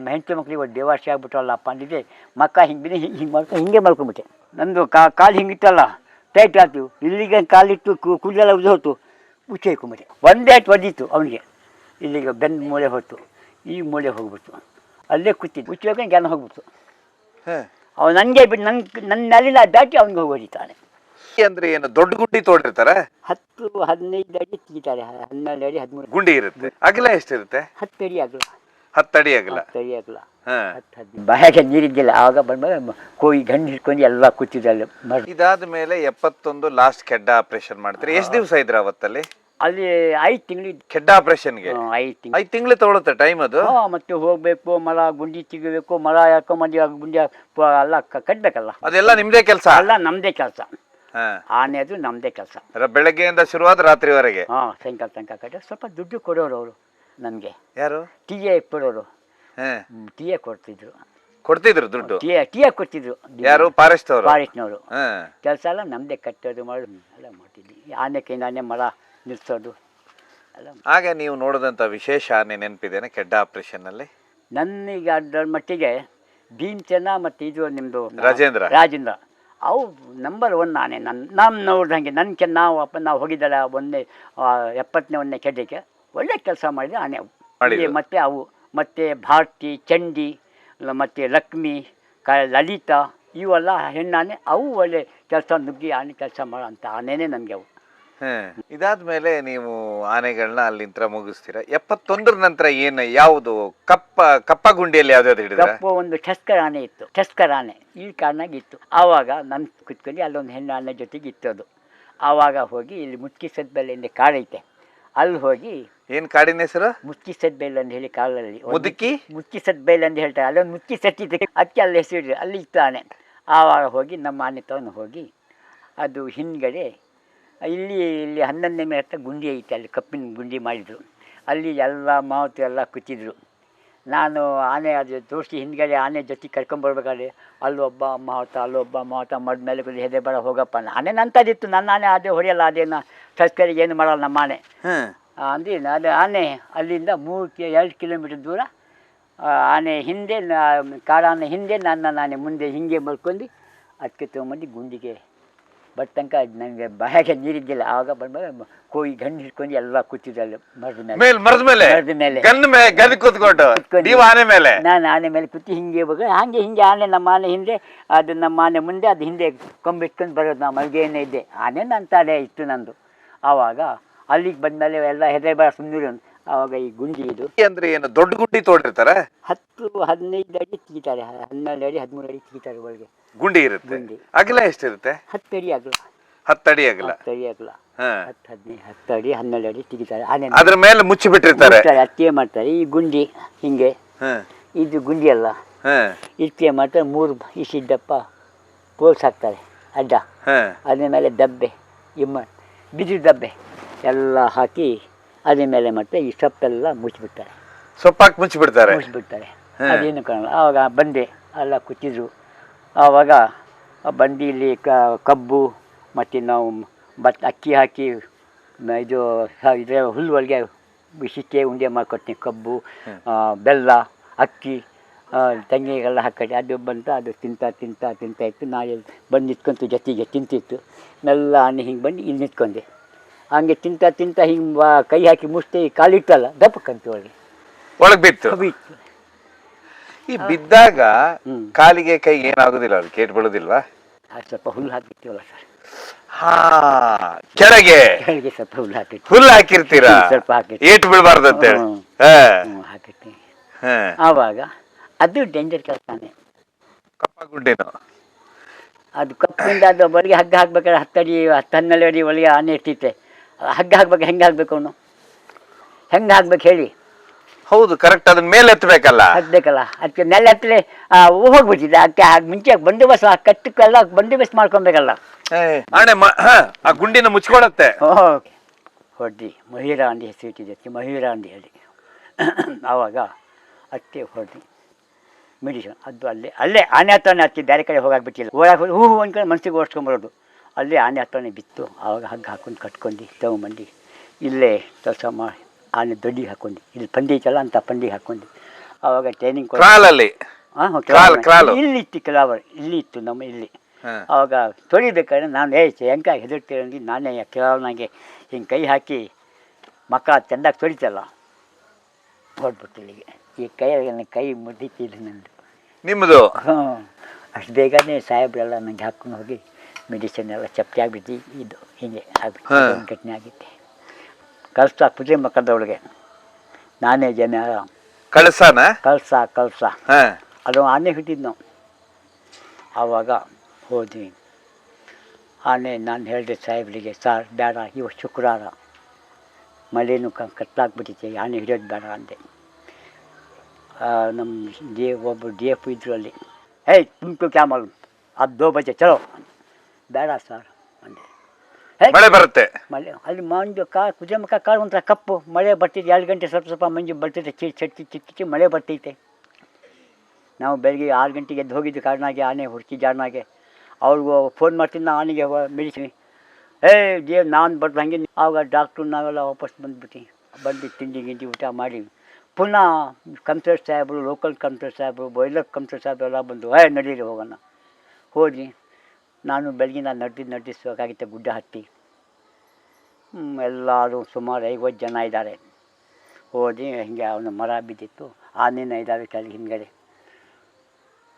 ಹೆಂಡತಿ ಮಕ್ಳಿಗೆ ದೇವಾಶಿ ಆಗ್ಬಿಟ್ರಲ್ಲಪ್ಪ ಅಂದಿದ್ದೆ ಮಕ್ಕ ಹಿಂಗೆ ಬಿದ್ದು ಹಿಂಗೆ ಮಲ್ಕೊಂಬಿಟ್ಟೆ. ನಂದು ಕಾಲು ಹಿಂಗಿತ್ತಲ್ಲ ಟೈಟ್ ಆಗ್ತೀವಿ, ಇಲ್ಲಿಗೆ ಕಾಲಿಟ್ಟು ಕೂದಲೆಲ್ಲ ಉದ್ದು ಹೊತ್ತು ಉಚ್ಚೆ ಇಟ್ಕೊಂಬಿಟ್ಟೆ. ಒಂದೇ ಒದ್ದಿತ್ತು ಅವನಿಗೆ, ಇಲ್ಲಿಗೆ ಬೆನ್ನು ಮೂಳೆ ಹೊತ್ತು ಈ ಮೂಳೆ ಹೋಗ್ಬಿಡ್ತು. ಅಲ್ಲೇ ಕೂತಿದ್ದು ಉಚ್ಚಬೇಕು ಜ್ಞಾನ ಹೋಗ್ಬಿಡ್ತು. ಅವ ನನಗೆ ಬಿಟ್ಟು ನನ್ನ ನಲ್ಲಿನ ದಾಟಿ ಅವ್ನಿಗೆ ಹೋಗಿದ್ದಾನೆ. ಅಂದ್ರೆ ಏನು ದೊಡ್ಡ ಗುಂಡಿ ತೋಡಿರ್ತಾರೆ? 10-15 ಅಡಿ ತೆಗಿತಾರೆ, 12 ಅಡಿ 13 ಗುಂಡಿ ಇರುತ್ತೆ. ಅಗಲ ಎಷ್ಟಿರುತ್ತೆ? 10 ಅಡಿ ಆಗಲ್ಲ. 10 ಅಡಿ ಅಗಲ. 10 ಅಡಿ ಆಗಲ್ಲ. ಬಾಯಾಗ ನೀರಿದ್ದಿಲ್ಲ. ಆವಾಗ ಬಂದ್ಮೇಲೆ ಕೋಯಿ ಗಂಡು ಹಿಡ್ಕೊಂಡು ಎಲ್ಲ ಕೂತಿದ್ದಲ್ಲಿ. ಇದಾದ ಮೇಲೆ 71 ಲಾಸ್ಟ್ ಕೆಡ್ಡ ಆಪರೇಷನ್ ಮಾಡ್ತೀರಿ. ಎಷ್ಟು ದಿವಸ ಇದ್ರ ಅವತ್ತಲ್ಲಿ? ಅಲ್ಲಿ 5 ತಿಂಗಳು ಕೆಡ್ಡ ಆಪರೇಷನ್ಗೆ. 5 ತಿಂಗಳು ತಗೊಳುತ್ತೆ ಟೈಮ್ ಅದು. ಮತ್ತೆ ಹೋಗ್ಬೇಕು, ಮರ ಗುಂಡಿ ತೆಗಿಬೇಕು, ಮರ ಹಾಕೊಂಬಂದು ಗುಂಡಿ ಎಲ್ಲ ಕಟ್ಬೇಕಲ್ಲ. ಅದೆಲ್ಲ ನಿಮ್ದೇ ಕೆಲಸ? ಎಲ್ಲ ನಮ್ದೇ ಕೆಲಸ. ಆನೆ ಅದು ನಮ್ದೇ ಕೆಲಸ. ಬೆಳಗ್ಗೆಯಿಂದ ಶುರುವಾದ ರಾತ್ರಿವರೆಗೆ? ಸಾಯಂಕಾಲ ತನಕ ಕಟ್ಟ. ಸ್ವಲ್ಪ ದುಡ್ಡು ಕೊಡೋರು ಅವರು ನಮ್ಗೆ. ಯಾರು? ಟೀ ಎ ಕೊಡೋರು. ಟೀ ಎ ಕೊಡ್ತಿದ್ರು ದುಡ್ಡು? ಟೀ ಎ ಕೊಡ್ತಿದ್ರು. ಯಾರು? ಫಾರೆಸ್ಟ್ನವರು. ಕೆಲಸ ಎಲ್ಲ ನಮ್ದೇ ಕಟ್ಟೋದು ಮಾಡೋದು ಎಲ್ಲ ಮಾಡ್ತಿದ್ವಿ. ಆನೆ ಕೈನಾನೆ ಮರ ನಿಲ್ಸೋದು ಎಲ್ಲ. ಆಗ ನೀವು ನೋಡಿದಂಥ ವಿಶೇಷ ಆನೆ ನೆನಪಿದೇನೆ ಕೆಡ್ಡ ಆಪರೇಷನ್ ಅಲ್ಲಿ? ನನಗೆ ಅದರ ಮಟ್ಟಿಗೆ ಭೀಮಸೇನ ಮತ್ತು ಇದು ನಿಮ್ಮದು ರಾಜೇಂದ್ರ ಅವು ನಂಬರ್ 1 ಆನೆ. ನಾನು ನೋಡ್ದಂಗೆ ನಾವು ಹೋಗಿದ್ದಲ್ಲ 71ನೇ ಕೆಡ್ಡಕ್ಕೆ ಒಳ್ಳೆ ಕೆಲಸ ಮಾಡಿದ ಆನೆ ಅವು. ಮತ್ತು ಅವು ಮತ್ತು ಭಾರತಿ, ಚಂಡಿ ಮತ್ತು ಲಕ್ಷ್ಮಿ, ಲಲಿತಾ ಇವೆಲ್ಲ ಹೆಣ್ಣಾನೆ. ಅವು ಒಳ್ಳೆ ಕೆಲಸ ನುಗ್ಗಿ ಆನೆ ಕೆಲಸ ಮಾಡೋ ಅಂಥ ಆನೆನೇ ನನಗೆ ಅವು. ಇದಾದ್ಮೇಲೆ ನೀವು ಆನೆಗಳನ್ನ ಅಲ್ಲಿಂದ ಮುಗಿಸ್ತೀರ. 71 ನಂತರ ಏನು ಯಾವುದು ಕಪ್ಪ ಗುಂಡಿಯಲ್ಲಿ ಯಾವ್ದಾವ್ದು ಹಿಡಿದ್ರೆ? ಕಪ್ಪ ಒಂದು ಟಸ್ಕರ್ ಆನೆ ಇತ್ತು. ಟಸ್ಕರ್ ಆನೆ ಈ ಕಾರಣಾಗಿ ಇತ್ತು. ಆವಾಗ ನಾನು ಕುತ್ಕೊಂಡು ಅಲ್ಲೊಂದು ಹೆಣ್ಣು ಆನೆ ಜೊತೆಗೆ ಇತ್ತು ಅದು. ಆವಾಗ ಹೋಗಿ ಇಲ್ಲಿ ಮುಚ್ಕಿಸದ್ಬೆಲೆ ಕಾಡೈತೆ, ಅಲ್ಲಿ ಹೋಗಿ. ಏನು ಕಾಡಿನ ಹೆಸರು? ಮುಚ್ಕಿಸದ್ಬೆಲೆ ಅಂತ ಹೇಳಿ ಕಾಡಲ್ಲಿ ಮುಚ್ಕಿಸದ್ಬೆಲೆ ಅಂತ ಹೇಳ್ತಾರೆ. ಅಲ್ಲೊಂದು ಮುಚ್ಕಿಸತ್ತಿದೆ, ಅದಕ್ಕೆ ಅಲ್ಲಿ ಹೆಸರು, ಅಲ್ಲಿ ಇತ್ತು ಆನೆ. ಆವಾಗ ಹೋಗಿ ನಮ್ಮ ಆನೆ ತಗೊಂಡು ಹೋಗಿ ಅದು ಹಿಂದ್ಗಡೆ ಇಲ್ಲಿ 11ನೇ ಮೇಲೆ ಹತ್ರ ಗುಂಡಿ ಐತೆ, ಅಲ್ಲಿ ಕಪ್ಪಿನ ಗುಂಡಿ ಮಾಡಿದರು. ಅಲ್ಲಿ ಎಲ್ಲ ಮಾವತ್ತು ಎಲ್ಲ ಕೂತಿದ್ರು. ನಾನು ಆನೆ ಅದು ತೋರಿಸಿ ಹಿಂದ್ಗಡೆ ಆನೆ ಜೊತೆ ಕರ್ಕೊಂಬರ್ಬೇಕಾದ್ರೆ ಅಲ್ಲೊಬ್ಬ ಅಲ್ಲೊಬ್ಬ ಮಾವತ ಮಾಡಿದ್ಮೇಲೆ ಹೆದೆ ಬರ ಹೋಗಪ್ಪ. ಆನೆ ನಂತದಿತ್ತು, ನನ್ನ ಆನೆ ಅದೇ ಹೊಡೆಯಲ್ಲ, ಅದೇನು ತಸ್ಕರಿಗೆ ಏನು ಮಾಡಲ್ಲ ನಮ್ಮ ಆನೆ ಅಂದು. ಅದು ಆನೆ ಅಲ್ಲಿಂದ 2 ಕಿಲೋಮೀಟರ್ ದೂರ ಆನೆ ಹಿಂದೆ, ಕಾಡಾನೆ ಹಿಂದೆ, ನಾನೇ ಮುಂದೆ ಹಿಂಗೆ ಮಲ್ಕೊಂಡು ಅದಕ್ಕೆ ತೊಗೊಂಬಂದು ಗುಂಡಿಗೆ ಬರ್ತಂಕ ನನಗೆ ಬಾಯಾಗ ನೀರಿದ್ದಿಲ್ಲ. ಆವಾಗ ಬಂದ್ಮೇಲೆ ಕೋಯಿ ಗಂಡು ಹಿಡ್ಕೊಂಡು ಎಲ್ಲ ಕೂತಿದ್ದಲ್ಲಿ ಮರದ ಮೇಲೆ. ನಾನು ಆನೆ ಮೇಲೆ ಕೂತಿ ಹಿಂಗೆ ಹಿಂಗೆ ಆನೆ ನಮ್ಮ ಆನೆ ಹಿಂದೆ, ಅದು ನಮ್ಮ ಆನೆ ಮುಂದೆ, ಅದು ಹಿಂದೆ ಕೊಂಬಿಟ್ಕೊಂಡು ಬರೋದು. ನಾವು ಮಲ್ಗೆನೇ ಇದ್ದೆ, ಆನೆ ನಂತಾಡೆ ಇತ್ತು ನಂದು. ಆವಾಗ ಅಲ್ಲಿಗೆ ಬಂದಮೇಲೆ ಎಲ್ಲ ಹೆದೆ ಬರ ಸುಮ್ಮನೆ. ಆವಾಗ ಈ ಗುಂಡಿ ಇದು ಅಂದ್ರೆ ಏನು ದೊಡ್ಡ ಗುಂಡಿ ತೋಡಿರ್ತಾರೆ? 10-15 ಅಡಿ ತೆಗಿತಾರೆ, 12 ಅಡಿ 13 ಅಡಿ ತೆಗಿತಾರೆ ಒಳಗೆ ಗುಂಡಿ ಇರುತ್ತೆ. ಗುಂಡಿ ಅಗಲ ಎಷ್ಟಿರುತ್ತೆ? 10 ಅಡಿ ಆಗಲ್ಲ. 10 ಅಡಿ ಆಗಲ್ಲ. 10 ಅಡಿ ಆಗಲ್ಲ. 10 ಅಡಿ 12 ಅಡಿ ತೆಗಿತಾರೆ. ಅದ್ರ ಮೇಲೆ ಮುಚ್ಚಿ ಬಿಟ್ಟಿರ್ತಾರೆ, ಅತ್ತಿಗೆ ಮಾಡ್ತಾರೆ. ಈ ಗುಂಡಿ ಹಿಂಗೆ, ಇದು ಗುಂಡಿ ಅಲ್ಲ, ಇತ್ತಿಗೆ ಮಾಡ್ತಾರೆ. 3 ಇಷ್ಟಿದ್ದಪ್ಪ ಪೋಲ್ಸ್ ಹಾಕ್ತಾರೆ ಅಡ್ಡ. ಅದ್ರ ಮೇಲೆ ದಬ್ಬೆ, ಬಿದಿರು ದಬ್ಬೆ ಎಲ್ಲ ಹಾಕಿ ಅದ್ರ ಮೇಲೆ ಮತ್ತೆ ಈ ಸೊಪ್ಪೆಲ್ಲ ಮುಚ್ಚಿಬಿಡ್ತಾರೆ. ಸೊಪ್ಪಾಕಿ ಮುಚ್ಚಿಬಿಡ್ತಾರೆ. ಅದೇನು ಕಾಣಲ್ಲ. ಆವಾಗ ಬಂದೆ ಎಲ್ಲ ಕೂತಿದ್ರು. ಆವಾಗ ಬಂದು ಇಲ್ಲಿ ಕಬ್ಬು ಮತ್ತು ನಾವು ಅಕ್ಕಿ ಹಾಕಿ ಇದು ಇದ್ರೆ ಹುಲ್ಲು ಒಳಗೆ ಸಿಕ್ಕೆ ಉಂಡೆ ಮಾಡಿಕೊಡ್ತೀನಿ. ಕಬ್ಬು, ಬೆಲ್ಲ, ಅಕ್ಕಿ, ತೆಂಗಿಗೆಲ್ಲ ಹಾಕಿ ಅದು ಬಂತು. ಅದು ತಿಂತಾ ಇತ್ತು. ನಾಳೆ ಬಂದು ನಿಂತ್ಕೊಂತು, ಜೊತೆಗೆ ತಿಂತಿತ್ತು. ಮೆಲ್ಲ ಆನೆ ಹಿಂಗೆ ಬಂದು ಇಲ್ಲಿ ನಿಂತ್ಕೊಂಡೆ. ಹಂಗೆ ತಿಂತ ಹಿಂಗೆ ಕೈ ಹಾಕಿ ಮುಷ್ಟಿ ಕಾಲಿಟ್ಟಲ್ಲ, ದಪ್ಪಕ್ಕಂತು ಒಳಗೆ ಬಿತ್ತು. ಈ ಬಿದ್ದಾಗ ಕಾಲಿಗೆ ಕೈಗೆ ಏನಾಗೋದಿಲ್ಲ, ಅದು ಕೇಟ್ ಬೀಳೋದಿಲ್ವಾ? ಸ್ವಲ್ಪ ಹುಲ್ಲು ಹಾಕಿರ್ತೀವಲ್ಲ ಸರ್, ಕೆಳಗೆ ಸ್ವಲ್ಪ ಹುಲ್ಲು ಹಾಕಿರ್ತೀರಾ? ಸ್ವಲ್ಪ ಹಾಕಿ ಏಟು ಬೀಳಬಾರ್ದು ಅಂತ ಹೇಳಿ ಹಾಕಿರ್ತೀನಿ. ಆವಾಗ ಅದು ಡೇಂಜರ್ ಕೆಲಸನೇ. ಕಪ್ಪ ಗುಂಡಿನ ಅದು ಕಪ್ಪಿಂದ ಅದು ಒಳಗೆ ಹಗ್ಗ ಹಾಕ್ಬೇಕಾದ್ರೆ 10 ಅಡಿ 12 ಅಡಿ ಒಳಗೆ ಆನೆ ಇರ್ತಿತ್ತೆ. ಹಗ್ಗ ಹಾಕ್ಬೇಕು, ಹೆಂಗೆ ಹಾಕ್ಬೇಕು, ಅವನು ಹೆಂಗೆ ಹಾಕ್ಬೇಕು ಹೇಳಿ? ಹೌದು, ಕರೆಕ್ಟ್. ಅದನ್ನ ಮೇಲೆ ಎತ್ತಬೇಕಲ್ಲ, ಹತ್ಬೇಕಲ್ಲ. ಅದಕ್ಕೆ ನೆಲ ಹತ್ತಲೆ ಹೋಗ್ಬಿಟ್ಟಿದೆ. ಅದಕ್ಕೆ ಮುಂಚೆ ಬಂದೋಬಸ್ತ್ ಕಟ್ಟಕ್ಕೆಲ್ಲ ಬಂದೋಬಸ್ತ್ ಮಾಡ್ಕೊಬೇಕಲ್ಲ. ಆ ಗುಂಡಿನ ಮುಚ್ಕೊಳತ್ತೆ. ಹೊಡ್ದು ಮಹಿರಾ ಅಂದು ಹೆಸರು ಇಟ್ಟಿದ್ದಕ್ಕೆ ಮಹಿರಾ ಅಂತ ಹೇಳಿ. ಆವಾಗ ಅತ್ತೆ ಹೊಡ್ದು ಮೆಡಿಷನ್ ಅದು ಅಲ್ಲೇ ಆನೆ ಹತ್ರನೇ ಹತ್ತಿ ಬೇರೆ ಕಡೆ ಹೋಗಾಕ್ಬಿಟ್ಟಿಲ್ಲ. ಹೋಗಿ ಹೂ ಅಂದ್ಕೊಂಡು ಮನಸ್ಸಿಗೆ ಓಡಿಸ್ಕೊಂಬರೋದು. ಅಲ್ಲಿ ಆನೆ ಹತ್ರನೇ ಬಿತ್ತು. ಆವಾಗ ಹಗ್ಗ ಹಾಕೊಂಡು ಕಟ್ಕೊಂಡು ತಗೊಂಬಂದು ಇಲ್ಲೇ ಕೆಲಸ ಮಾಡಿ ಆನೆ ದೊಡ್ಡಿಗೆ ಹಾಕ್ಕೊಂಡು ಇಲ್ಲಿ ಪಂಡಿ ಐತಲ್ಲ ಅಂತ ಪಂಡಿಗೆ ಹಾಕ್ಕೊಂಡು ಆವಾಗ ಟ್ರೈನಿಂಗ್ ಕ್ರಾಲಲ್ಲಿ ಇಲ್ಲಿ ಇತ್ತು ಕೆಲವರು ಇಲ್ಲಿ ಇತ್ತು ನಮ್ಮ ಇಲ್ಲಿ. ಆವಾಗ ತೊಳಿಬೇಕಾದ್ರೆ ನಾನು ಹೆಂಗ ಹೆದರ್ತೀರಂದು ನಾನೇ ಕೆಲವನಾಗೆ ಹಿಂಗೆ ಕೈ ಹಾಕಿ ಮಕ್ಕ ಚೆಂದಾಗಿ ತೊಳಿತಲ್ಲ ಹೊಡ್ಬಿಟ್ಟು ಇಲ್ಲಿಗೆ ಈ ಕೈ ಮುದ್ದಿತ್ತಿಲ್ಲ ನಂದು. ನಿಮ್ಮದು ಅಷ್ಟು ಬೇಗನೆ ಸಾಹೇಬ್ರೆಲ್ಲ ನನಗೆ ಹಾಕ್ಕೊಂಡು ಹೋಗಿ ಮೆಡಿಸಿನ್ ಎಲ್ಲ ಚಪ್ಪಿ ಆಗಿಬಿಟ್ಟು ಇದು ಹೀಗೆ ಆಗ್ಬಿಟ್ಟು ಒಂದು ಘಟನೆ ಆಗಿತ್ತೆ. ಕಳ್ಸ ಕುದುರೆ ಮಕ್ಕದೊಳಗೆ ನಾನೇ ಜನ ಕಳ್ಸ ಅದು ಆನೆ ಹಿಡಿದಿದ್ದು ನಾವು. ಆವಾಗ ಹೋದ್ವಿ. ಆನೆ ನಾನು ಹೇಳಿದೆ ಸಾಹೇಬ್ರಿಗೆ, ಸಾರ್ ಬೇಡ ಇವತ್ತು ಶುಕ್ರವಾರ ಮಳೆನೂ ಕತ್ಲಾಗ್ಬಿಟ್ಟಿದೆ, ಆನೆ ಹಿಡಿಯೋದು ಬೇಡ ಅಂದೆ. ನಮ್ಮ ಒಬ್ಬರು DF ಇದ್ರು ಅಲ್ಲಿ. ತುಮಕು ಕ್ಯಾಮಲ್ ಅದು 2 ಬಜೆ ಚಲೋ. ಬೇಡ ಸರ್ ಅಂದೆ. ಮಳೆ ಬರುತ್ತೆ ಮಳೆ ಅಲ್ಲಿ ಮಂಜು ಕುದುರೆ ಮಕ್ಕ ಕಾಳು ಒಂಥರ ಕಪ್ಪು ಮಳೆ ಬರ್ತಿದೆ. 2 ಗಂಟೆ ಸ್ವಲ್ಪ ಮಂಜು ಬರ್ತಿದೆ, ಚಿಕ್ಕಿ ಮಳೆ ಬರ್ತೈತೆ. ನಾವು ಬೆಳಗ್ಗೆ 6 ಗಂಟೆಗೆ ಎದ್ದು ಹೋಗಿದ್ದು ಕಾರಣಾಗೆ ಆನೆ ಹುಡುಕಿ ಜಾರನಾಗೆ. ಅವ್ರಿಗೂ ಫೋನ್ ಮಾಡ್ತೀನಿ ನಾ ಆನೆಗೆ ಮೆಡಿಸಿನ್ ನಾನು ಬರ್ದು ಹಂಗೆ. ಆವಾಗ ಡಾಕ್ಟ್ರು ನಾವೆಲ್ಲ ವಾಪಸ್ ಬಂದು ತಿಂಡಿ ಗಿಂಡಿ ಊಟ ಮಾಡಿ ಪುನಃ ಕಮಿಷನರ್ ಸಾಹೇಬರು, ಲೋಕಲ್ ಕಮಿಷನರ್ ಸಾಹೇಬರು, ಬಾಯ್ಲರ್ ಕಮಿಷನರ್ ಸಾಹೇಬರು ಎಲ್ಲ ಬಂದು ನಡೀರಿ ಹೋಗೋಣ. ಹೋದ್ವಿ. ನಾನು ಬೆಳಗಿನ ನಡೆದಿಸಬೇಕಾಗಿತ್ತು ಗುಡ್ಡ ಹತ್ತಿ. ಎಲ್ಲರೂ ಸುಮಾರು 50 ಜನ ಇದ್ದಾರೆ. ಹೋದಿ ಹಿಂಗೆ ಅವನ ಮರ ಬಿದ್ದಿತ್ತು, ಆನೆನ ಇದ್ದಾವೆ ಕೆಳಗೆ ಹಿಂದ್ಗಡೆ.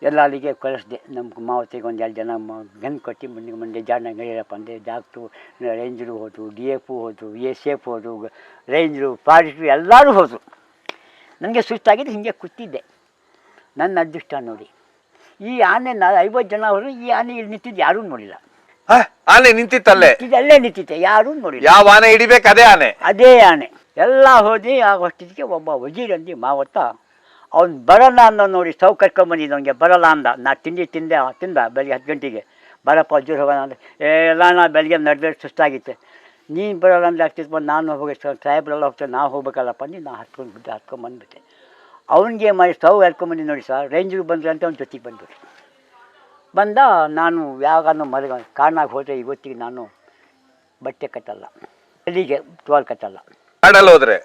ಎಲ್ಲ ಅಲ್ಲಿಗೆ ಕಳಿಸ್ದೆ. ನಮ್ಮ ಮಾವತಿಗೆ ಒಂದು 2 ಜನ ಗನ್ ಕೊಟ್ಟು ಮುಂದೆ ಜಾಡ ನಡೀರಪ್ಪ ಅಂದೆ. ಡಾಕ್ಟ್ರು, ರೇಂಜರು ಹೋದರು, DF ಹೋದರು, SF ಹೋದರು, ರೇಂಜರು, ಫಾರೆಸ್ಟ್ರು ಎಲ್ಲರೂ ಹೋದರು. ನನಗೆ ಸುಸ್ತಾಗಿದ್ದು ಹಿಂಗೆ ಕೂತಿದ್ದೆ. ನನ್ನ ಅದೃಷ್ಟ ನೋಡಿ, ಈ ಆನೆ 50 ಜನ ಅವರು ಈ ಆನೆ ಇಲ್ಲಿ ನಿಂತಿದ್ದು ಯಾರೂ ನೋಡಿಲ್ಲ. ಆನೆ ನಿಂತಿತ್ತಲ್ಲೇ ಅಲ್ಲೇ ನಿಂತಿತ್ತೆ, ಯಾರೂ ನೋಡಿಲ್ಲ. ಯಾವ ಆನೆ ಹಿಡಿಬೇಕು ಅದೇ ಆನೆ ಎಲ್ಲ ಹೋದಿ. ಆಗೋಷ್ಟಿಗೆ ಒಬ್ಬ ವಜೀರಂದಿ ಮಾವತ್ತ ಅವ್ನು ಬರೋಲ್ಲ ಅಂದ ನೋಡಿ. ಸ್ಟವ್ ಕರ್ಕೊಂಬಂದಿದ್ದು ಅವನಿಗೆ ಬರೋಲ್ಲ ಅಂದ. ನಾ ತಿಂದ ಬೆಳಗ್ಗೆ 10 ಗಂಟೆಗೆ ಬರಪ್ಪ ಅಜ್ಜೂರು ಹೋಗೋಣ ಅಂದರೆ ಎಲ್ಲ ನಾ ಬೆಳಗ್ಗೆ ನಡೆದ್ರೆ ಸುಸ್ತಾಗಿತ್ತು. ನೀನು ಬರೋಲ್ಲ ಅಂದ್ರೆ ಆಗ್ತಿತ್ತು. ಬಂದು ನಾನು ಹೋಗಿ ಸಾಹೇಬ್ರೆಲ್ಲ ಹೋಗ್ತಾರೆ, ನಾವು ಹೋಗ್ಬೇಕಲ್ಲಪ್ಪ ಅಂದು ನಾ ಹತ್ಕೊಂಡ್ಬಂದ್ಬಿಟ್ಟೆ. ಅವ್ನಿಗೆ ಮಾಡಿ ಸ್ಟವ್ ಹರ್ಕೊಂಬಂದು ನೋಡಿ ಸರ್, ರೇಂಜರು ಬಂದರೆ ಅಂತ ಅವ್ನ ಜೊತೆಗೆ ಬಂದ. ನಾನು ಯಾವಾಗ ಕಾರಣಾಗಿ ಹೋದರೆ ಇವತ್ತಿಗೆ ನಾನು ಬಟ್ಟೆ ಕಟ್ಟಲ್ಲ, ಅಲ್ಲಿಗೆ ಟುವಾಲ್ ಕಟ್ಟಲ್ಲ. ಹೋದ್ರೆ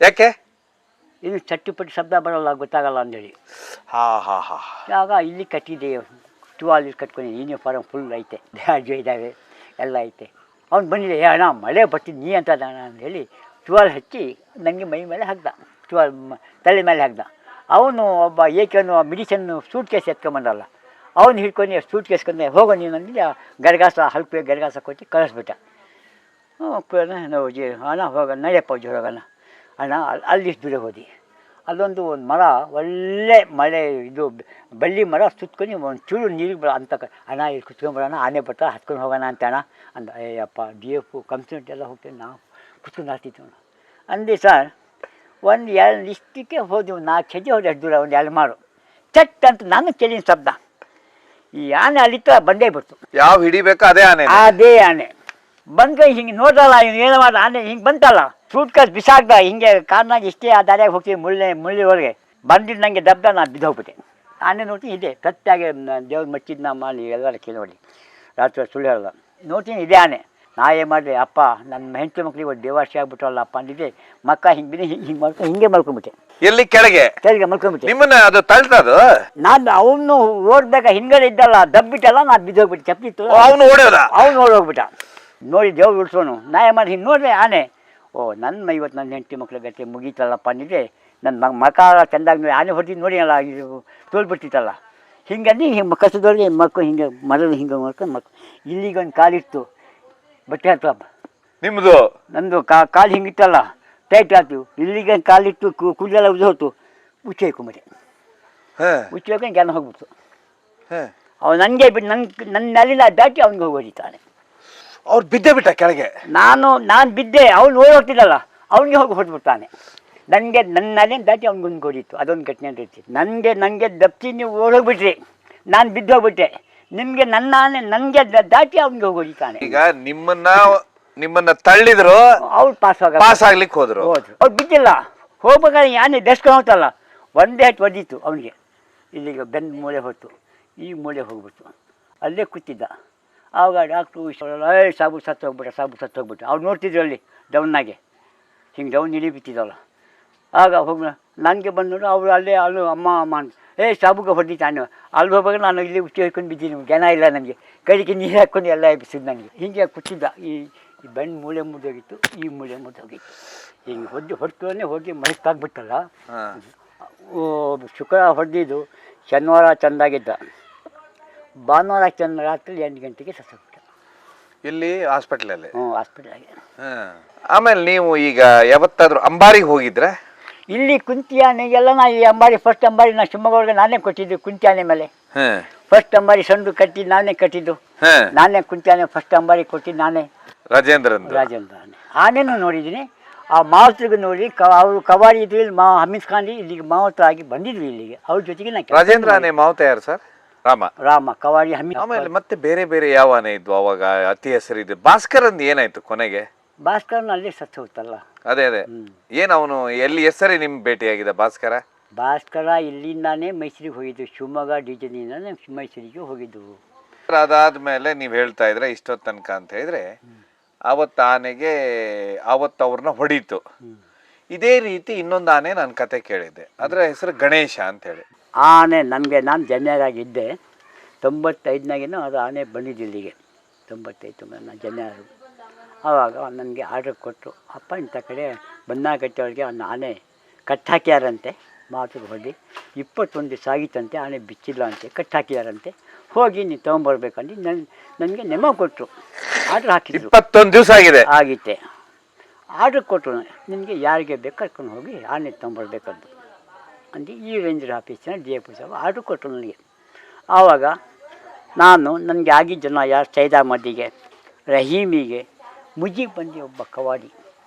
ಯಾಕೆ? ಇನ್ನು ಚಟ್ಟಿಪಟ್ಟಿ ಶಬ್ದ ಬರೋಲ್ಲ, ಗೊತ್ತಾಗಲ್ಲ ಅಂದೇಳಿ. ಆಗ ಇಲ್ಲಿ ಕಟ್ಟಿದ್ದೆ, ಟುವಾಲ್ ಕಟ್ಕೊಂಡು ಯೂನಿಫಾರ್ಮ್ ಫುಲ್ ಐತೆ, ಇದ್ದಾವೆ ಎಲ್ಲ ಐತೆ. ಅವ್ನು ಬಂದಿದೆ, ಅಣ್ಣ ಮಳೆ ಬರ್ತಿದ್ದು ನೀ ಅಂತ ಅಂದೇಳಿ ಟುವಾಲ್ ಹಚ್ಚಿ ನನಗೆ ಮೈ ಮೇಲೆ ಹಾಕ್ದ, ಟುವಾಲ್ ತಲೆ ಮೇಲೆ ಹಾಕ್ದ. ಅವನು ಒಬ್ಬ ಏಕನು ಮೆಡಿಸನ್ನು ಸೂಟ್ ಕೇಸ್ ಎತ್ಕೊಂಬಂದಲ್ಲ, ಅವನು ಹಿಡ್ಕೊಂಡು ಸೂಟ್ ಕೇಸ್ಕೊಂಡೆ ಹೋಗೋ ನೀನು ಅಂದಿದ್ದೆ. ಗರಗಾಸ ಹಲ್ಪೆ ಗರಗಾಸ ಕೊಟ್ಟು ಕಳಿಸ್ಬಿಟ್ಟ. ಅಣ್ಣ ಹೋಗೋಣ ನಡೆಯಪ್ಪ ಅಜ್ಜಿ ಹೋಗೋಣ ಅಣ್ಣ. ಅಲ್ಲಿಷ್ಟು ದೂರ ಹೋದಿ. ಅಲ್ಲೊಂದು ಮರ ಒಳ್ಳೆ ಮಳೆ ಇದು ಬಳ್ಳಿ ಮರ ಸುತ್ಕೊಂಡು ಒಂದು ಚೂರು ನೀರಿಗೆ ಬರ ಅಂತ ಅಣ್ಣ ಇಲ್ಲಿ ಕುತ್ಕೊಂಡ್ಬರೋಣ, ಆನೆ ಬರ್ತಾ ಹತ್ಕೊಂಡು ಹೋಗೋಣ ಅಂತ ಅಣ್ಣ ಅಂದ. ಅಯ್ಯಪ್ಪ DF ಕಂಪ್ಲೇಂಟ್ ಎಲ್ಲ ಹೋಗ್ತೇವೆ, ನಾವು ಕುತ್ಕೊಂಡು ಹಾಕ್ತಿದ್ವಿ ಅಣ್ಣ ಅಂದೆ. ಸರ್ ಒಂದು 2 ಇಷ್ಟಕ್ಕೆ ಹೋದೆವು, 4 ಹೆಜ್ಜೆ ಹೋದೆ ಅಷ್ಟು ದೂರ, ಒಂದು 2 ಮಾರು ಚಟ್ ಅಂತ ನಾನು ಕೇಳಿನ ಶಬ್ದ. ಈ ಆನೆ ಅಲ್ಲಿತ್ತ ಬಂದೇ ಬಿಡ್ತು. ಯಾವ ಹಿಡಿಬೇಕು ಅದೇ ಆನೆ ಬಂದ್ಕ ಹಿಂಗೆ ನೋಡಲ್ಲ, ಇವ್ನು ಏನೋ ಮಾಡ ಆನೆ ಹಿಂಗೆ ಬಂತಲ್ಲ, ಫ್ರೂಟ್ ಕಾಸ್ ಬಿಸಾಕ್ದ ಹಿಂಗೆ ಕಾರ್ನಾಗ ಇಷ್ಟೇ ಆ ದಾರಿಯಾಗಿ ಹೋಗ್ತೀವಿ ಮುಳ್ಳಿ ಒಳಗೆ ಬಂದಿದ್ದು ನನಗೆ ದಬ್ದ. ನಾನು ಬಿದ್ದೋಗ್ಬಿಟ್ಟೆ. ಆನೆ ನೋಡ್ತೀನಿ ಇದೆ ಕತ್ತಾಗಿ ದೇವ್ರ ಮಚ್ಚಿದ್ನ ಮಾಡಿ ಎಲ್ಲರ ಕೇಳಿ ರಾತ್ರಿ ಸುಳ್ಳು ಹೇಳಲ್ಲ. ನೋಡ್ತೀನಿ ಇದೆ ಆನೆ. ನಾ ಏನು ಮಾಡಿದೆ, ಅಪ್ಪ ನನ್ನ ಹೆಂಡತಿ ಮಕ್ಳಿಗೆ ಒಂದು ದೇವಾರ್ಷಿ ಆಗ್ಬಿಟ್ರಲ್ಲ ಅಪ್ಪ ಅಂದಿದ್ದೆ. ಮಕ್ಕ ಹಿಂಗೆ ಮಲ್ಕೊಂಡ್ಬಿಟ್ಟೆ. ಎಲ್ಲಿ ಕೆಳಗೆ ಮಲ್ಕೊಂಡ್ಬಿಟ್ಟೆ. ನಿಮ್ಮನ್ನ ಅದು ತಳ್ತದು. ನಾನು ಅವನು ಓಡ್ದಾಗ ಹಿಂಗಡೆ ಇದ್ದಲ್ಲ, ದಬ್ಬಿಟ್ಟಲ್ಲ, ನಾನು ಬಿದ್ದೋಗ್ಬಿಟ್ಟೆ. ಚಪ್ಪಿತ್ತು, ಅವನು ಓಡೋಗ್ಬಿಟ್ಟ. ನೋಡಿ ದೇವ್ರು ಉಳಿಸೋನು. ನಾ ಏನು ಮಾಡಿ ಹಿಂಗೆ ನೋಡಿದೆ ಆನೆ. ನನ್ನ ಇವತ್ತು ನನ್ನ ಹೆಂಡತಿ ಮಕ್ಳ ಗತಿ ಮುಗೀತಲ್ಲಪ್ಪ ಅಂದಿದ್ದೆ. ನನ್ನ ಮಕ ಚೆಂದಾಗಿ ನೋಡಿ ಆನೆ ಹೊಡೆದು ನೋಡಿ ಅಲ್ಲ, ಇದು ತೋಲ್ಬಿಟ್ಟಿತ್ತಲ್ಲ. ಹಿಂಗಂದು ಹಿಂಗೆ ಕಸದೊಳಗೆ ಮಕ್ಕಳು ಹಿಂಗೆ ಮರದ ಹಿಂಗೆ ಮಾಡ್ಕೊಂಡು ಇಲ್ಲಿಗೊಂದು ಕಾಲಿತ್ತು ಬಟ್ಟೆ ಹತ್ತು. ನಿಮ್ಮದು ನಂದು ಕಾಲು ಹಿಂಗಿತ್ತಲ್ಲ, ಟೈಟ್ ಆಯ್ತು. ಇಲ್ಲಿಗೆ ಕಾಲಿಟ್ಟು ಕೂದಲೆಲ್ಲ ಉಜ್ಜೋತು. ಹುಚ್ಚಿ ಹಾಕೊಂಬಿಟ್ಟೆ. ಹುಚ್ಚಿ ಹಾಕೊಂಡು ಜ್ಞಾನ ಹೋಗ್ಬಿಡ್ತು. ಅವ್ನು ನನಗೆ ಬಿಟ್ಟು ನನ್ನ ನೆಲಿನ ದಾಟಿ ಅವ್ನಿಗೆ ಹೋಗಿ ಹೊಡಿತಾನೆ. ಅವ್ರು ಬಿದ್ದೇ ಬಿಟ್ಟ ಕೆಳಗೆ. ನಾನು ಬಿದ್ದೆ, ಅವ್ನು ಓಡೋಗ್ತಿದ್ದಲ್ಲ, ಅವ್ನಿಗೆ ಹೋಗಿ ಹೊಡೆದ್ಬಿಡ್ತಾನೆ. ನನಗೆ ನನ್ನ ನೆಲೆನ ದಾಟಿ ಅವ್ನಿಗೊಂದು ಹೊಡಿತು. ಅದೊಂದು ಘಟನೆ ಅಂತ ಇರ್ತಿ. ನನಗೆ ದಪ್ತಿ ನೀವು ಓಡೋಗ್ಬಿಟ್ರಿ, ನಾನು ಬಿದ್ದೋಗ್ಬಿಟ್ಟೆ. ನಿಮಗೆ ನನಗೆ ದಾಟಿ ಅವ್ನಿಗೆ ಹೋಗಿ ಹೊಡಿತಾನೆ. ಈಗ ನಿಮ್ಮನ್ನ ತಳ್ಳಿದ್ರು, ಅವ್ರು ಪಾಸ್ ಆಗ್ಲಿಕ್ಕೆ ಹೋದ್ರು. ಅವ್ರು ಬಿದ್ದಿಲ್ಲ. ಹೋಗ್ಬೇಕಾದ್ರೆ ಯಾನೆ ದರ್ಸ್ಕೊಂಡು ಹೋಗ್ತಲ್ಲ, ಒಂದೇ ಹಟ್ಟು ಹೊಡಿತು ಅವನಿಗೆ. ಇಲ್ಲಿಗೆ ಬೆನ್ನ ಮೂಳೆ ಹೊತ್ತು, ಈ ಮೂಳೆ ಹೋಗ್ಬಿಟ್ಟು ಅಲ್ಲೇ ಕೂತಿದ್ದ. ಆವಾಗ ಡಾಕ್ಟ್ರು ಸಾಬು ಸತ್ತು ಹೋಗ್ಬಿಟ್ಟು ಅವ್ರು ನೋಡ್ತಿದ್ರು ಅಲ್ಲಿ ಡೌನ್ನಾಗೆ ಹಿಂಗೆ ಡೌನ್ ಇಳಿಬಿಟ್ಟಿದ್ದಲ್ಲ. ಆಗ ಹೋಗಿ ನನಗೆ ಬಂದು ಅವರು ಅಲ್ಲೇ ಅಮ್ಮ ಅಂತ ಸಾಬುಗೆ ಹೊಡಿತಾನೆ. ಅಲ್ಲಿ ಹೋಗುವಾಗ ನಾನು ಇಲ್ಲಿ ಹುಚ್ಚಿ ಹೊಯ್ಕೊಂಡು ಬಿದ್ದೀನಿ, ಜನ ಇಲ್ಲ ನನಗೆ, ಕೈಗೆ ನೀರು ಹಾಕ್ಕೊಂಡು ಎಲ್ಲ ಎಬ್ಬಿಸಿದ್ದು ನನಗೆ. ಹೀಗೆ ಕೂತಿದ್ದ. ಈ ಬೆನ್ನು ಮೂಳೆ ಮುರಿದೋಗಿತ್ತು, ಈ ಮೂಳೆ ಮುರಿದೋಗಿತ್ತು. ಹಿಂಗೆ ಹೊಟ್ಟೆ ಹೋಗಿ ಮೈಕಾಗ್ಬಿಟ್ಟಲ್ಲ. ಶುಕ್ರವಾರ ಹೊಡೆದಿದ್ದು, ಶನಿವಾರ ಚೆಂದಾಗಿದ್ದ, ಭಾನುವಾರ ರಾತ್ರಿ 8 ಗಂಟೆಗೆ ಸತ್ತೋಗ್ಬಿಟ್ಟ. ಇಲ್ಲಿ ಹಾಸ್ಪಿಟ್ಲಲ್ಲಿ? ಹ್ಞೂ, ಹಾಸ್ಪಿಟ್ಲಾಗೆ. ಆಮೇಲೆ ನೀವು ಈಗ ಯಾವತ್ತಾದ್ರೂ ಅಂಬಾರಿಗೆ ಹೋಗಿದ್ರೆ? ಇಲ್ಲಿ ಕುಂತಿ ಆನೆಗೆಲ್ಲ ನಾ ಈ ಅಂಬಾರಿ ಫಸ್ಟ್ ಅಂಬಾರಿ ನಾ ಶಿವಮೊಗ್ಗ ನಾನೇ ಕೊಟ್ಟಿದ್ದು. ಕುಂತಿ ಆನೆ ಮೇಲೆ ಫಸ್ಟ್ ಅಂಬಾರಿ ಸಂಡು ಕಟ್ಟಿ ನಾನೇ ಕಟ್ಟಿದ್ದು, ನಾನೇ ಕುಂತಿ ಆನೆ ಫಸ್ಟ್ ಅಂಬಾರಿ ಕೊಟ್ಟಿದ್ದು ನಾನೇ. ರಾಜೇಂದ್ರ ಆನೆ ಆನೆನೂ ನೋಡಿದ್ದೀನಿ. ಆ ಮಾವತ್ರಿಗೂ ನೋಡಿ ಅವರು ಕವಾಡಿ ಇದ್ವಿ ಹಮ್ಮಿಸ್ಕೊಂಡು ಇಲ್ಲಿಗೆ ಮಾವತ್ರ ಆಗಿ ಬಂದಿದ್ವಿ ಇಲ್ಲಿಗೆ. ಅವ್ರ ಜೊತೆಗೆ ನಾ ರಾಜೇಂದ್ರ ಆನೆ ಮಾವತ ಯಾರು ಸರ್? ರಾಮ ಕವಾಡಿ ಹಮ್ಮಿ. ಆಮೇಲೆ ಮತ್ತೆ ಬೇರೆ ಬೇರೆ ಯಾವ ಆನೆ ಇದ್ವು ಅವಾಗ ಅತಿ ಹೆಸರಿದ್ದು? ಭಾಸ್ಕರ್ ಅಂದ್ ಏನಾಯ್ತು ಕೊನೆಗೆ? ಭಾಸ್ಕರನ ಅಲ್ಲಿ ಸತ್ತು ಹೋಗ್ತಲ್ಲ. ಅದೇ ಏನು ಅವನು ಎಲ್ಲಿ ಹೆಸರೇ ನಿಮ್ಗೆ ಭೇಟಿಯಾಗಿದ್ದ ಭಾಸ್ಕರ? ಇಲ್ಲಿಂದಾನೇ ಮೈಸೂರಿಗೆ ಹೋಗಿದ್ದು, ಶಿವಮೊಗ್ಗ ಡಿಜನಿಂದಾನೇ ಮೈಸೂರಿಗೆ ಹೋಗಿದ್ದು. ಅದಾದ್ಮೇಲೆ ನೀವು ಹೇಳ್ತಾ ಇದ್ರೆ ಇಷ್ಟೊತ್ತು ತನಕ ಅಂತ ಹೇಳಿದ್ರೆ ಅವತ್ತು ಆನೆಗೆ ಅವತ್ತು ಅವ್ರನ್ನ ಹೊಡೀತು. ಇದೇ ರೀತಿ ಇನ್ನೊಂದು ಆನೆ ನಾನು ಕತೆ ಕೇಳಿದ್ದೆ, ಅದರ ಹೆಸರು ಗಣೇಶ ಅಂತ ಹೇಳಿ. ಆನೆ ನಾನು ಜನ್ಯರಾಗಿದ್ದೆ 95ನಾಗೇನೋ ಅದು ಆನೆ ಬಂದಿದ್ದು ಇಲ್ಲಿಗೆ. 95 ನಾನು ಜನ್ಯರು. ಆವಾಗ ನನಗೆ ಆರ್ಡ್ರ್ ಕೊಟ್ಟರು, ಅಪ್ಪ ಇಂಥ ಕಡೆ ಬನ್ನಾಗಟ್ಟೆಯೊಳಗೆ ಒಂದು ಆನೆ ಕಟ್ಟಾಕ್ಯಾರಂತೆ, ಮಾತು ಹೊಡಿ 21 ದಿವಸ ಆಗಿತ್ತಂತೆ, ಆನೆ ಬಿಚ್ಚಿಲ್ಲ ಅಂತೆ, ಕಟ್ಟಾಕಿದಾರಂತೆ, ಹೋಗಿ ನೀವು ತೊಗೊಂಬರ್ಬೇಕಂದು ನನಗೆ ನೆಮ ಕೊಟ್ಟರು. ಆರ್ಡ್ರ್ ಹಾಕಿದ್ರು. 21 ದಿವಸ ಆಗಿತ್ತೆ. ಆರ್ಡ್ರ್ ಕೊಟ್ಟರು, ನಿನಗೆ ಯಾರಿಗೆ ಬೇಕು ಕರ್ಕೊಂಡು ಹೋಗಿ ಆನೆ ತೊಗೊಂಬರ್ಬೇಕಂದು ಅಂದು ಈ ರೇಂಜರ್ ಆಫೀಸಿನ DF ಸಾಹೇಬ್ ಆರ್ಡ್ರ್ ಕೊಟ್ಟರು ನನಗೆ. ಆವಾಗ ನನಗೆ ಆಗಿದ್ದ ಜನ ಯಾರು ಸೈದಾಮದಿಗೆ, ರಹೀಮಿಗೆ, ಮುಜಿಗೆ ಬಂದು ಒಬ್ಬ ಕವಾಡಿ,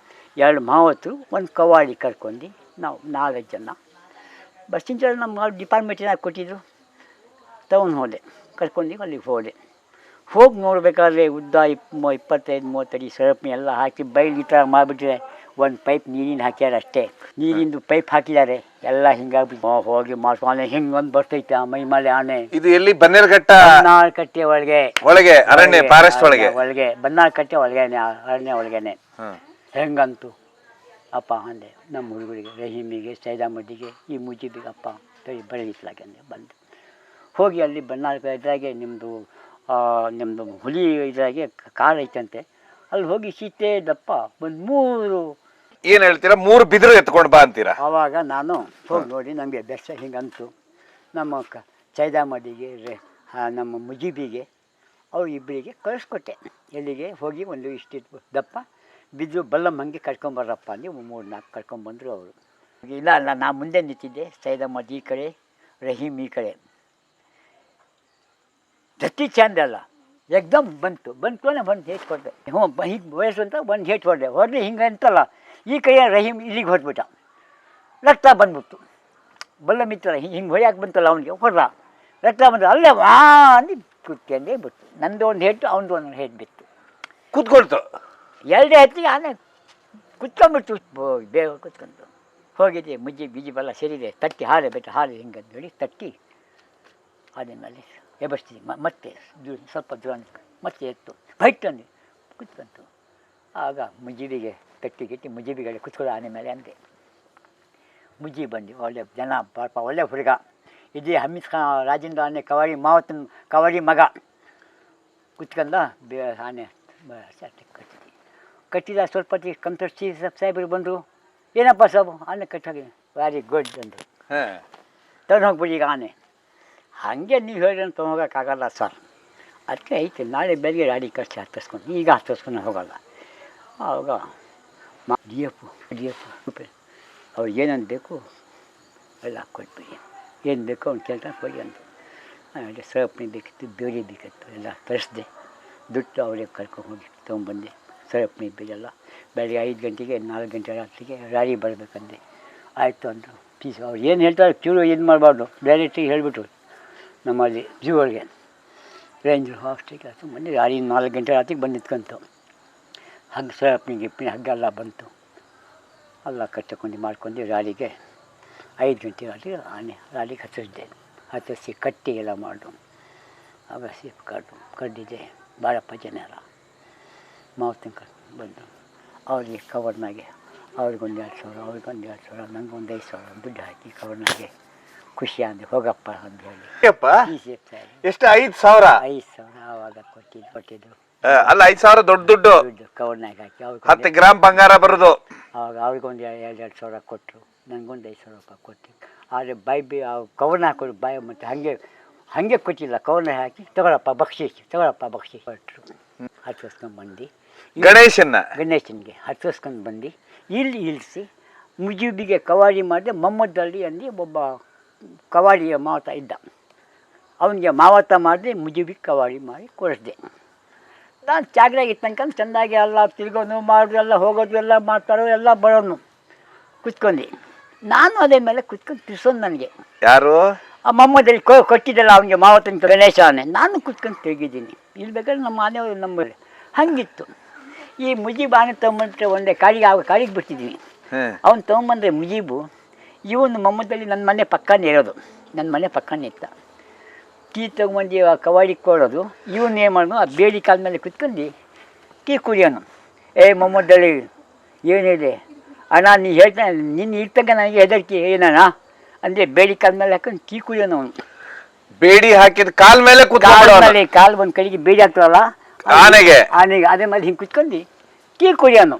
2 ಮಾವತರು, 1 ಕವಾಡಿ ಕರ್ಕೊಂಡು ನಾವು 4 ಜನ ಬಸ್ಸಿನ ಜನ ನಮ್ಮ ಡಿಪಾರ್ಟ್ಮೆಂಟಿನಾಗ ಕೊಟ್ಟಿದ್ರು. ತಗೊಂಡು ಹೋದೆ, ಕರ್ಕೊಂಡು ಅಲ್ಲಿಗೆ ಹೋಗಿ ನೋಡಬೇಕಾದ್ರೆ ಉದ್ದ 25-30 ಅಡಿ ಸರಪಣಿ ಎಲ್ಲ ಹಾಕಿ ಬೈಲ್ ಈ ಥರ ಮಾಡಿಬಿಟ್ರೆ, 1 ಪೈಪ್ ನೀರಿನ ಹಾಕ್ಯಾರ ಅಷ್ಟೇ, ನೀರಿಂದು ಪೈಪ್ ಹಾಕಿದ್ದಾರೆ ಎಲ್ಲ. ಹಿಂಗಾಗ್ಬಿಟ್ಟು ಹೋಗಿ ಮಾಡ್ಕೊಂಡು ಹಿಂಗೆ ಒಂದು ಬರ್ತೈತೆ ಆ ಮೈಮಾಲೆ ಆನೆ. ಇದು ಎಲ್ಲಿ? ಬನ್ನಾಳಕಟ್ಟೆ ಒಳಗೆ ಅರಣ್ಯ ಫಾರೆಸ್ಟ್ ಒಳಗೆ ಬನ್ನಾಳಕಟ್ಟೆ ಒಳಗೇನೆ, ಅರಣ್ಯ ಒಳಗೇನೆ. ಹೆಂಗಂತು ಅಪ್ಪ ಅಂದೆ ನಮ್ಮ ಹುಡುಗರಿಗೆ, ರಹೀಮಿಗೆ, ಸೈದಾಮಡ್ಡಿಗೆ, ಈ ಮುಜಿಬಿಗೆ, ಅಪ್ಪ ಬೆಳಗಿಸ್ಲಾಗೆ ಬಂದು ಹೋಗಿ ಅಲ್ಲಿ ಬನ್ನಾಳ ಇದ್ರಾಗೆ ನಿಮ್ಮದು ಹುಲಿ ಇದ್ರಾಗೆ ಕಾಡು ಐತಂತೆ, ಅಲ್ಲಿ ಹೋಗಿ ಸೀತೆ ದಪ್ಪ ಒಂದು 3 ಏನು ಹೇಳ್ತೀರಾ 3 ಬಿದಿರು ಎತ್ಕೊಂಡು ಬಾ ಅಂತೀರಾ? ಆವಾಗ ನಾನು ಹೋಗಿ ನೋಡಿ ನಮಗೆ ಬೆಸ್ಟ್ ಹಿಂಗಂತು. ನಮ್ಮ ಸೈದಾಮಡ್ಡಿಗೆ, ನಮ್ಮ ಮುಜಿಬಿಗೆ, ಅವ್ರು ಇಬ್ಬರಿಗೆ ಕಳಿಸ್ಕೊಟ್ಟೆ. ಎಲ್ಲಿಗೆ ಹೋಗಿ ಒಂದು ಇಷ್ಟಿತ್ತು ದಪ್ಪ ಬಿದ್ದು ಬಲ್ಲಮ್ಮ ಹಂಗೆ ಕರ್ಕೊಂಬರ್ರಪ್ಪ ಅಂದು 3-4 ಕರ್ಕೊಂಬಂದರು ಅವರು. ಇಲ್ಲ ನಾ ಮುಂದೆ ನಿಂತಿದ್ದೆ, ಸೈದಾಮಡ್ಡಿ ಈ ಕಡೆ, ರಹೀಮ್ ಈ ಕಡೆ. ದತ್ತಿ ಚಂದ ಅಲ್ಲ, ಎಕ್ದಮ್ ಬಂತು ಅಂದರೆ ಬಂದು ಹೇಟ್ ಕೊಟ್ಟೆ. ಹಿಂಗೆ ವಯಸ್ಸು ಅಂತ ಬಂದು ಹೇಟ್ ಹೊಡೆದೆ ಹಿಂಗೆ ಅಂತಲ್ಲ. ಈ ಕೈಯ ರಹೀಮ್ ಇಲ್ಲಿಗೆ ಹೊಡೆದ್ಬಿಟ್ಟ, ರಕ್ತ ಬಂದ್ಬಿಡ್ತು. ಬಲ್ಲ ಮಿತ್ರ ಹಿಂಗೆ ಹೊಡ್ಯಾಕೆ ಬಂತಲ್ಲ ಅವನಿಗೆ ಹೊಡ್ದ, ರಕ್ತ ಬಂದ ಅಲ್ಲೇ ಅಂದು ಕುತ್ಕೊಂಡೇ ಬಿಟ್ಟು. ನಂದು ಒಂದು ಹೇಟು, ಅವನದು ಒಂದು ಹೇಟ್ ಬಿತ್ತು. ಕೂತ್ಕೊಳ್ತು 2 ಹೊತ್ತಿಗೆ ಆನೆ ಕುತ್ಕೊಂಡ್ಬಿಡ್ತು, ಬೇಗ ಕುತ್ಕೊಂಡು ಹೋಗಿದ್ದೆ. ಬೀಜಿ ಬಲ್ಲ ಸೇರಿದೆ, ತಟ್ಟಿ ಹಾಲೆ ಹಾಲು ಹಿಂಗೆ ಹೇಳಿ ತಟ್ಟಿ ಆದ್ಮೇಲೆ ಎಬಸ್ತೀನಿ. ಮತ್ತೆ ಸ್ವಲ್ಪ ದೂರ ಮತ್ತೆ ಎತ್ತು ಫೈಟ್ ಅಂದು ಕುತ್ಕೊಂತು. ಆಗ ಮುಜಿಬಿಗೆ ಕಟ್ಟಿ ಮುಜಿಬಿಗೆ ಕುತ್ಕೊಳ್ಳೋ ಆನೆ ಮೇಲೆ ಅಂದೆ. ಮುಜಿ ಬಂದು ಒಳ್ಳೆ ಜನ, ಪಾಪ ಒಳ್ಳೆ ಹುಡುಗ. ಇದೇ ಹಮ್ಮಿಸ್ ರಾಜೇಂದ್ರ ಆನೆ ಕವಾಡಿ ಮಗ ಕುತ್ಕೊಂಡ ಆನೆ ಕಟ್ಟಿದ. ಸ್ವಲ್ಪ ಹೊತ್ತಿಗೆ ಕಂಪ್ಯೂಟರ್ ಚೀಫ್ ಸಾಹೇಬ್ರಿಗೆ ಬಂದರು, ಏನಪ್ಪ ಸಾಬು ಆನೆ ಕಟ್ಟಾಗಿ? ವೆರಿ ಗುಡ್ ಅಂದರು. ತೊಗೊಂಡು ಹೋಗ್ಬಿಡಿ ಈಗ ಆನೆ. ಹಾಗೆ ನೀವು ಹೇಳಿದ್ರೆ ತೊಗೊಂಡೋಗೋಕ್ಕಾಗಲ್ಲ ಸರ್, ಅದಕ್ಕೆ ಐತೆ ನಾಳೆ ಬೆಳಗ್ಗೆ ಗಾಡಿ ಖರ್ಚು ಹತ್ತಿಸ್ಕೊಂಡು, ಈಗ ಹತ್ತಿಸ್ಕೊಂಡು ಹೋಗಲ್ಲ. ಆವಾಗ ಡಿ ಎಫ್ ಅವ್ರು ಏನಂತ ಬೇಕು ಎಲ್ಲ ಕೊಟ್ಬಿಡಿ, ಏನು ಬೇಕೋ ಅವ್ನು ಕೇಳ್ತಾನೆ ಹೋಗಿ ಅಂತ. ಆಮೇಲೆ ಸರಪಣಿ ಬೇಕಿತ್ತು, ಬೇರೆ ಬೇಕಿತ್ತು, ಎಲ್ಲ ತರಿಸ್ದೆ. ದುಡ್ಡು ಅವರೇ ಕರ್ಕೊಂಡು ಹೋಗಿ ತೊಗೊಂಬಂದೆ. ಸರಪಣಿ ಬೇರೆಲ್ಲ ಬೆಳಗ್ಗೆ 5 ಗಂಟೆಗೆ 4 ಗಂಟೆ ರಾತ್ರಿಗೆ ರಾರಿ ಬರಬೇಕಂದೆ. ಆಯಿತು ಅಂದರು. ಪ್ಲೀಸ್ ಅವ್ರು ಏನು ಹೇಳ್ತಾರೆ ಕ್ಯೂರು ಇದು ಮಾಡಬಾರ್ದು, ಡೈರೆಕ್ಟಿಗೆ ಹೇಳಿಬಿಟ್ರು. ನಮ್ಮಲ್ಲಿ ಝೂ ಒಳಗೆ ರೇಂಜರ್ ಹಾಸ್ಟಿಗೆ ಆಯ್ತು ಬಂದು ರಾರಿ 4 ಗಂಟೆ ರಾತ್ರಿಗೆ ಬಂದು ನಿಂತ್ಕೊಂತು. ಹಗ್ಗ ಸರಪಣಿ ಗಿಪ್ಪಣಿ ಹಗ್ಗ ಎಲ್ಲ ಬಂತು, ಎಲ್ಲ ಕಟ್ಟಿಕೊಂಡು ಮಾಡ್ಕೊಂಡು ರಾರಿಗೆ 5 ಗಂಟೆ ರಾತ್ರಿಗೆ ಆನೆ ರಾರಿಗೆ ಹತ್ತಿಸಿದೆ. ಹತ್ತಿಸಿ ಕಟ್ಟಿ ಎಲ್ಲ ಮಾಡು. ಆಗ ಸೇಫ್ ಕಡ್ಡಿದೆ ಬಾಳಪ್ಪ ಜನರ ಮಾವತಂಕ ಬಂದು ಅವ್ರಿಗೆ ಕವರ್ನಾಗೆ ಅವ್ರಿಗೊಂದು 2,000 ಅವ್ರಿಗೊಂದು 2,000 ನನಗೊಂದು 5,000 ದುಡ್ಡು ಹಾಕಿ ಕವರ್ನಾಗೆ ಖುಷಿ ಅಂದೆ ಹೋಗಪ್ಪ ಅಂತ ಹೇಳಿ ಎಷ್ಟು 5,000? 5,000 ಆವಾಗ ಕೊಟ್ಟಿದ್ದು ಅಲ್ಲ 5,000 ದೊಡ್ಡ ದುಡ್ಡು. ದುಡ್ಡು ಕವರ್ನಾಗೆ ಹಾಕಿ 10 ಗ್ರಾಮ್ ಬಂಗಾರ ಬರೋದು. ಆವಾಗ ಅವ್ರಿಗೊಂದು 2,000 ಕೊಟ್ಟರು, ನನಗೊಂದು 5,000 ರೂಪಾಯಿ ಕೊಟ್ಟು. ಆದರೆ ಬಾಯಿ ಕವರ್ನ ಹಾಕೋದು ಬಾಯಿ ಮತ್ತು ಹಾಗೆ ಕೊಟ್ಟಿಲ್ಲ, ಕವರ್ನ ಹಾಕಿ ತಗೊಳಪ್ಪ ಬಕ್ಷಿಸಿ ಕೊಟ್ಟರು. ಹಚ್ಚಿಸ್ಕೊಂಡು ಬಂದು ಗಣೇಶನಿಗೆ ಹಚ್ಚಿಸ್ಕೊಂಡು ಬಂದು ಇಲ್ಲಿ ಇಳಿಸಿ ಮುಜೀಬಿಗೆ ಕವಾಡಿ ಮಾಡಿದೆ. ಮೊಹಮ್ಮದಲ್ಲಿ ಅಂದು ಒಬ್ಬ ಕವಾಡಿಯ ಮಾವತ ಇದ್ದ, ಅವನಿಗೆ ಮಾವತ ಮಾಡಿದೆ, ಮುಜೀಬಿಗೆ ಕವಾಡಿ ಮಾಡಿ ಕೊಡಿಸ್ದೆ. ನಾನು ಚಾಗ್ರಾಗಿ ತನ್ಕೊಂಡು ಚೆಂದಾಗಿ ಎಲ್ಲ ತಿರ್ಗೋನು ಮಾಡೋದು ಎಲ್ಲ ಹೋಗೋದು ಎಲ್ಲ ಮಾಡ್ತಾರೋ ಎಲ್ಲ ಬರೋನು ಕುತ್ಕೊಂಡು ನಾನು ಅದೇ ಮೇಲೆ ಕುತ್ಕೊಂಡು ತಿರ್ಸೋನು. ನನಗೆ ಯಾರು ಆ ಮೊಹಮ್ಮದಲ್ಲಿ ಕೊಟ್ಟಿದ್ದಲ್ಲ ಅವನಿಗೆ ಮಾವತನ ಗಣೇಶನೇ, ನಾನು ಕುತ್ಕೊಂಡು ತಿರುಗಿದ್ದೀನಿ. ಇಲ್ಲಿ ಬೇಕಾದ್ರೆ ನಮ್ಮ ಮನೆಯವರು ನಂಬಲ್ಲಿ ಹಾಗಿತ್ತು. ಈ ಮುಜೀಬ್ ಆನೆ ತೊಗೊಂಬಂದ್ರೆ ಒಂದೇ ಕಾಡಿಗೆ ಬಿಡ್ತಿದ್ದೀನಿ. ಅವನು ತೊಗೊಂಬಂದ್ರೆ ಮುಜೀಬು, ಇವನು ಮೊಹಮ್ಮದಲ್ಲಿ ನನ್ನ ಮನೆ ಪಕ್ಕನೇ ಇರೋದು, ನನ್ನ ಮನೆ ಪಕ್ಕನೇ ಇತ್ತ. ಟೀ ತೊಗೊಂಬಂದು ಕವಾಡಿ ಕೊಡೋದು, ಇವನು ಏನು ಮಾಡೋನು ಆ ಬೇಡಿ ಕಾಲ ಮೇಲೆ ಕುತ್ಕೊಂಡು ಟೀ ಕುಡಿಯೋನು. ಮೊಹಮ್ಮದಲ್ಲಿ ಏನಿದೆ ಅಣ್ಣ, ನೀ ಹೇಳ್ತಾನೆ ನಿನ್ನ ಇರ್ತಂಗ ನನಗೆ ಹೆದರಿಕೆ ಏನಣ್ಣ ಅಂದರೆ ಬೇಡಿ ಕಾಲ ಮೇಲೆ ಹಾಕೊಂಡು ಟೀ ಕುಡಿಯೋನು. ಅವನು ಬೇಡಿ ಹಾಕಿದ ಕಾಲ ಮೇಲೆ ಕಾಲು ಒಂದು ಕಡೆಗೆ ಬೇಡಿ ಹಾಕ್ತಾರಲ್ಲ ಆನೆಗೆ, ಅದೇ ಮೇಲೆ ಹಿಂಗೆ ಕುತ್ಕೊಂಡು ಟೀ ಕುಡಿಯೋನು.